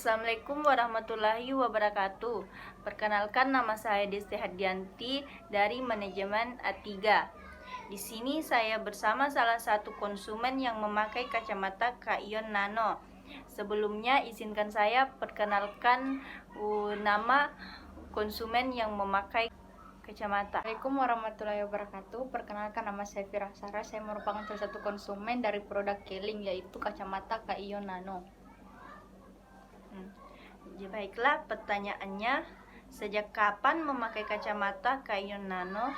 Assalamualaikum warahmatullahi wabarakatuh. Perkenalkan, nama saya Desti Hadianti dari manajemen A3. Di sini saya bersama salah satu konsumen yang memakai kacamata Kaion Nano. Sebelumnya izinkan saya perkenalkan nama konsumen yang memakai kacamata. Assalamualaikum warahmatullahi wabarakatuh. Perkenalkan, nama saya Fira Sarah. Saya merupakan salah satu konsumen dari produk Keling, yaitu kacamata Kaion Nano. Baiklah, pertanyaannya, sejak kapan memakai kacamata Kaion Nano?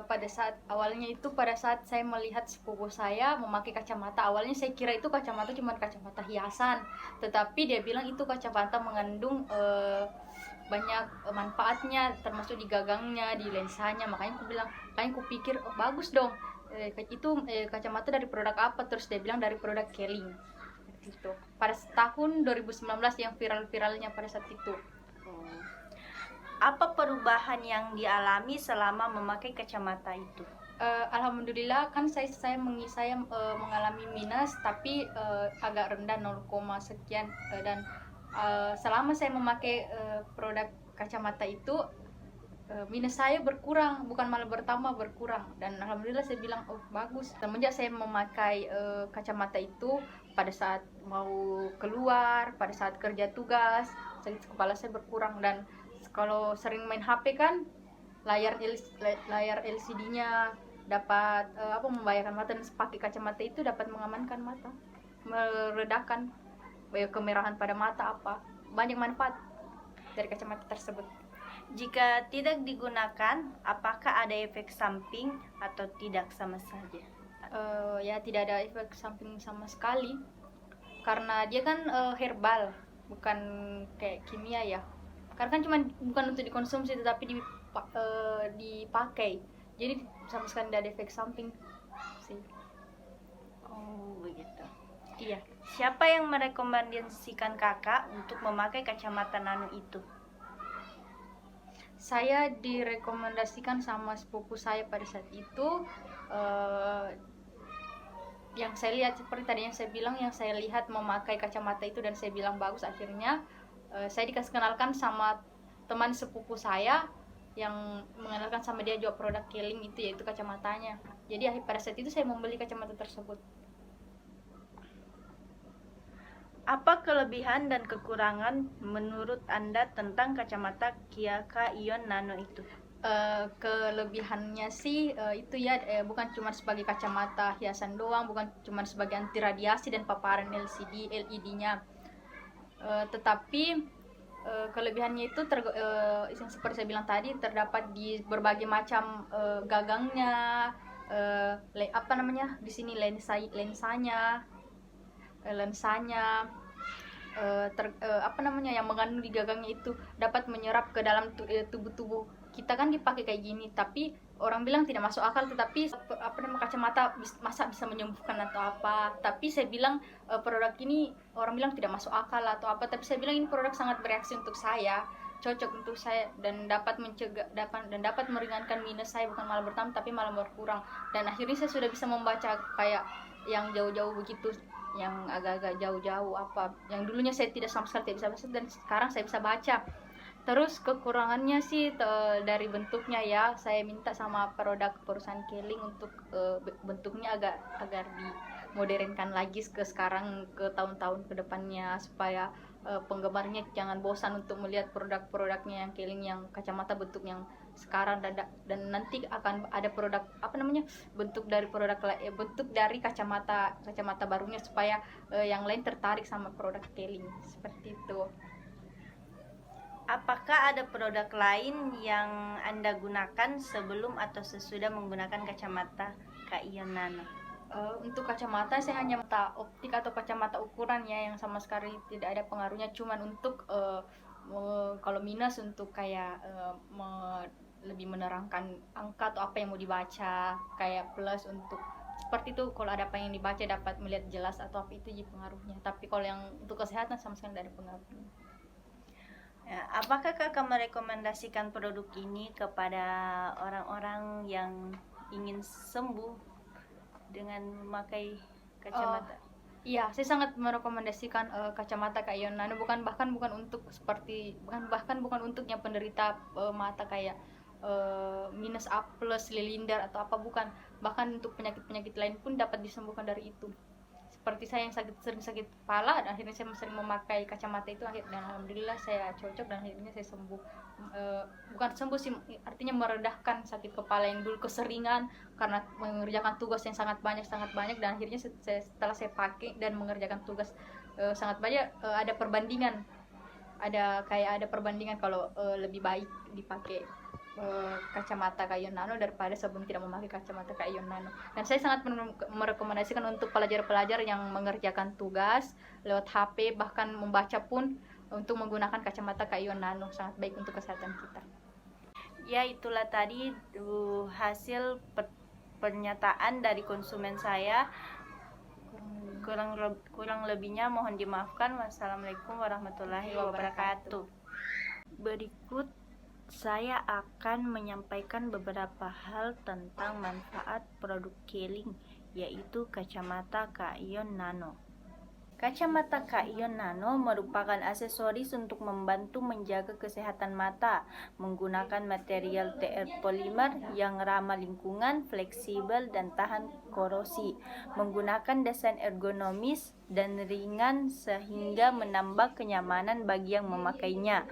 Pada saat saya melihat sepupu saya memakai kacamata, awalnya saya kira itu kacamata cuma kacamata hiasan, tetapi dia bilang itu kacamata mengandung banyak manfaatnya, termasuk di gagangnya, di lensanya. Makanya aku pikir, oh, bagus dong, itu kacamata dari produk apa? Terus dia bilang dari produk Keling gitu. Pada tahun 2019 yang viral-viralnya pada saat itu. Apa perubahan yang dialami selama memakai kacamata itu? Alhamdulillah, kan saya mengalami minus, tapi agak rendah 0, sekian, dan selama saya memakai produk kacamata itu, minus saya berkurang, bukan malah berkurang. Dan alhamdulillah saya bilang, oh bagus. Semenjak saya memakai kacamata itu, pada saat mau keluar, pada saat kerja tugas, sakit kepala saya berkurang. Dan kalau sering main HP kan, layar LCD-nya dapat membahayakan mata, dan pakai kacamata itu dapat mengamankan mata, meredakan kemerahan pada mata. Banyak manfaat dari kacamata tersebut. Jika tidak digunakan, apakah ada efek samping atau tidak sama saja? Ya, tidak ada efek samping sama sekali, karena dia kan herbal, bukan kayak kimia ya. Karena kan bukan untuk dikonsumsi, tetapi dipakai. Jadi sama sekali tidak ada efek samping sih. Oh, begitu. Iya. Siapa yang merekomendasikan kakak untuk memakai kacamata nano itu? Saya direkomendasikan sama sepupu saya pada saat itu. Yang saya lihat, seperti tadi yang saya bilang, yang saya lihat memakai kacamata itu dan saya bilang bagus. Akhirnya saya dikasih kenalkan sama teman sepupu saya yang mengenalkan sama dia juga produk Keling itu, yaitu kacamatanya. Jadi pada saat itu saya membeli kacamata tersebut. Apa kelebihan dan kekurangan menurut Anda tentang kacamata Kaion Nano itu? Kelebihannya sih itu ya, bukan cuma sebagai kacamata hiasan doang, bukan cuma sebagai anti radiasi dan paparan LED-nya, tetapi kelebihannya itu yang seperti saya bilang tadi, terdapat di berbagai macam gagangnya, di sini lensanya yang mengandung di gagangnya itu dapat menyerap ke dalam tubuh kita. Kan dipakai kayak gini, tapi orang bilang tidak masuk akal, tetapi kacamata masa bisa menyembuhkan atau apa. Tapi saya bilang produk ini orang bilang tidak masuk akal atau apa, tapi saya bilang ini produk sangat bereaksi untuk saya, cocok untuk saya, dan dapat meringankan minus saya, bukan malah bertambah tapi malah berkurang. Dan akhirnya saya sudah bisa membaca kayak yang jauh-jauh begitu, yang agak-agak jauh-jauh yang dulunya saya tidak sama sekali tidak bisa baca, dan sekarang saya bisa baca. Terus kekurangannya sih dari bentuknya ya, saya minta sama produk perusahaan Keling untuk bentuknya agar dimodernkan lagi ke sekarang, ke tahun-tahun kedepannya, supaya penggemarnya jangan bosan untuk melihat produk-produknya yang Keling, yang kacamata bentuk yang sekarang, dan nanti akan ada produk bentuk dari kacamata barunya, supaya yang lain tertarik sama produk Keling, seperti itu. Apakah ada produk lain yang Anda gunakan sebelum atau sesudah menggunakan kacamata Kaion Nano? Untuk kacamata saya hanya mata optik atau kacamata ukuran ya, yang sama sekali tidak ada pengaruhnya, cuman untuk kalau minus, untuk kayak lebih menerangkan angka atau apa yang mau dibaca, kayak plus untuk seperti itu, kalau ada apa yang dibaca dapat melihat jelas atau apa, itu jadi pengaruhnya. Tapi kalau yang untuk kesehatan sama sekali tidak ada pengaruhnya. Ya, apakah kakak merekomendasikan produk ini kepada orang-orang yang ingin sembuh dengan memakai kacamata? Iya, saya sangat merekomendasikan kacamata Kak Ion Nano, bukan untuk seperti bukan untuk yang penderita mata kayak minus A plus, lilinder atau apa, bukan. Bahkan untuk penyakit-penyakit lain pun dapat disembuhkan dari itu. Seperti saya yang sering sakit kepala, dan akhirnya saya sering memakai kacamata itu, dan alhamdulillah saya cocok dan akhirnya saya sembuh. Bukan sembuh sih, artinya meredahkan sakit kepala yang dulu keseringan karena mengerjakan tugas yang sangat banyak, dan akhirnya setelah saya pakai dan mengerjakan tugas sangat banyak, ada perbandingan kalau lebih baik dipakai kacamata Kak Ion Nano daripada sebelum tidak memakai kacamata Kak Ion Nano. Dan saya sangat merekomendasikan untuk pelajar-pelajar yang mengerjakan tugas lewat HP, bahkan membaca pun, untuk menggunakan kacamata Kak Ion Nano, sangat baik untuk kesehatan kita. Ya, itulah tadi hasil pernyataan dari konsumen saya. Kurang lebihnya mohon dimaafkan. Wassalamualaikum warahmatullahi wabarakatuh. Berikut saya akan menyampaikan beberapa hal tentang manfaat produk Keling, yaitu kacamata Kak Ion Nano. Kacamata Kak Ion Nano merupakan aksesoris untuk membantu menjaga kesehatan mata menggunakan material TR polimer yang ramah lingkungan, fleksibel, dan tahan korosi, menggunakan desain ergonomis dan ringan sehingga menambah kenyamanan bagi yang memakainya.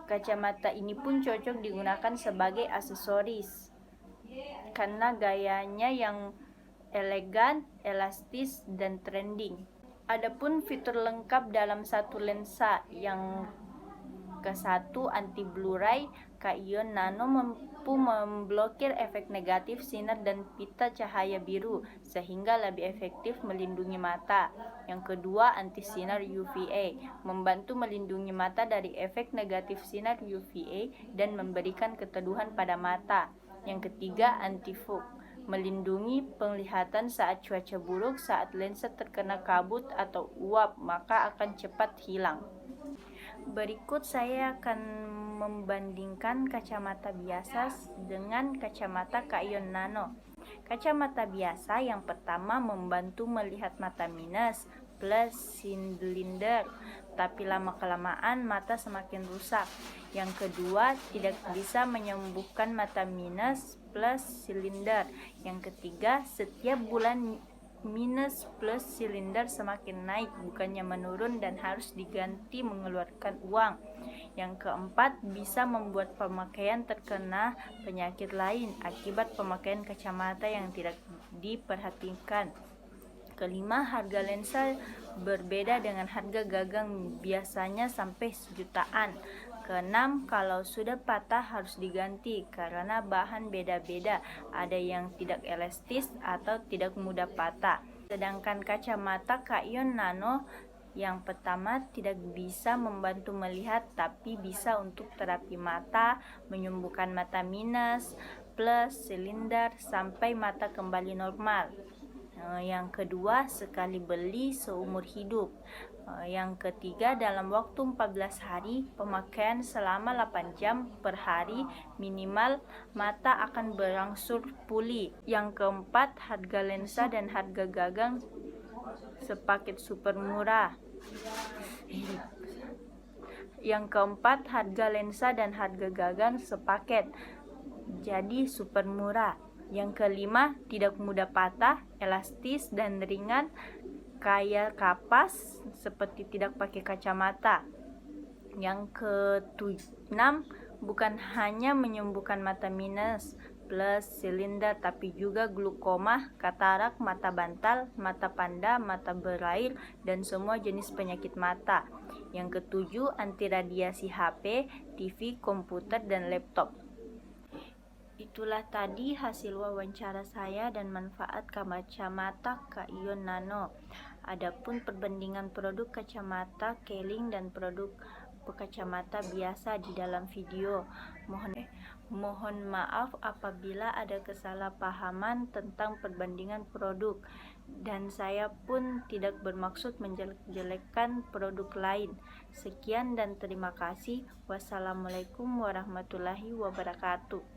Kacamata ini pun cocok digunakan sebagai aksesoris karena gayanya yang elegan, elastis, dan trending. Adapun fitur lengkap dalam satu lensa yang ke-1 anti blue ray, Kak Ion Nano mampu memblokir efek negatif sinar dan pita cahaya biru sehingga lebih efektif melindungi mata. Yang kedua, anti sinar UVA, membantu melindungi mata dari efek negatif sinar UVA dan memberikan keteduhan pada mata. Yang ketiga, anti fog, melindungi penglihatan saat cuaca buruk. Saat lensa terkena kabut atau uap, maka akan cepat hilang. Berikut saya akan membandingkan kacamata biasa dengan kacamata Kak Ion Nano. Kacamata biasa yang pertama membantu melihat mata minus plus silinder, tapi lama-kelamaan mata semakin rusak. Yang kedua, tidak bisa menyembuhkan mata minus plus silinder. Yang ketiga, setiap bulan minus plus silinder semakin naik, bukannya menurun, dan harus diganti mengeluarkan uang. Yang keempat, bisa membuat pemakaian terkena penyakit lain akibat pemakaian kacamata yang tidak diperhatikan. Kelima, harga lensa berbeda dengan harga gagang, biasanya sampai sejutaan. Keenam, kalau sudah patah harus diganti karena bahan beda-beda, ada yang tidak elastis atau tidak mudah patah. Sedangkan kacamata Kak Ion Nano yang pertama tidak bisa membantu melihat, tapi bisa untuk terapi mata, menyembuhkan mata minus, plus, silinder, sampai mata kembali normal. Yang kedua, sekali beli seumur hidup. Yang ketiga, dalam waktu 14 hari, pemakaian selama 8 jam per hari minimal, mata akan berangsur pulih. Yang keempat, harga lensa dan harga gagang sepaket super murah. Yang keempat, harga lensa dan harga gagang sepaket, jadi super murah. Yang kelima, tidak mudah patah, elastis dan ringan, kayak kapas, seperti tidak pakai kacamata. Yang keenam, bukan hanya menyembuhkan mata minus plus silinder, tapi juga glukoma, katarak, mata bantal, mata panda, mata berair, dan semua jenis penyakit mata. Yang ketujuh, anti radiasi HP, TV, komputer, dan laptop. Itulah tadi hasil wawancara saya dan manfaat kacamata Kak Ion Nano. Adapun perbandingan produk kacamata Keling dan produk kacamata biasa di dalam video. Mohon maaf apabila ada kesalahpahaman tentang perbandingan produk, dan saya pun tidak bermaksud menjelek-jelekkan produk lain. Sekian dan terima kasih. Wassalamualaikum warahmatullahi wabarakatuh.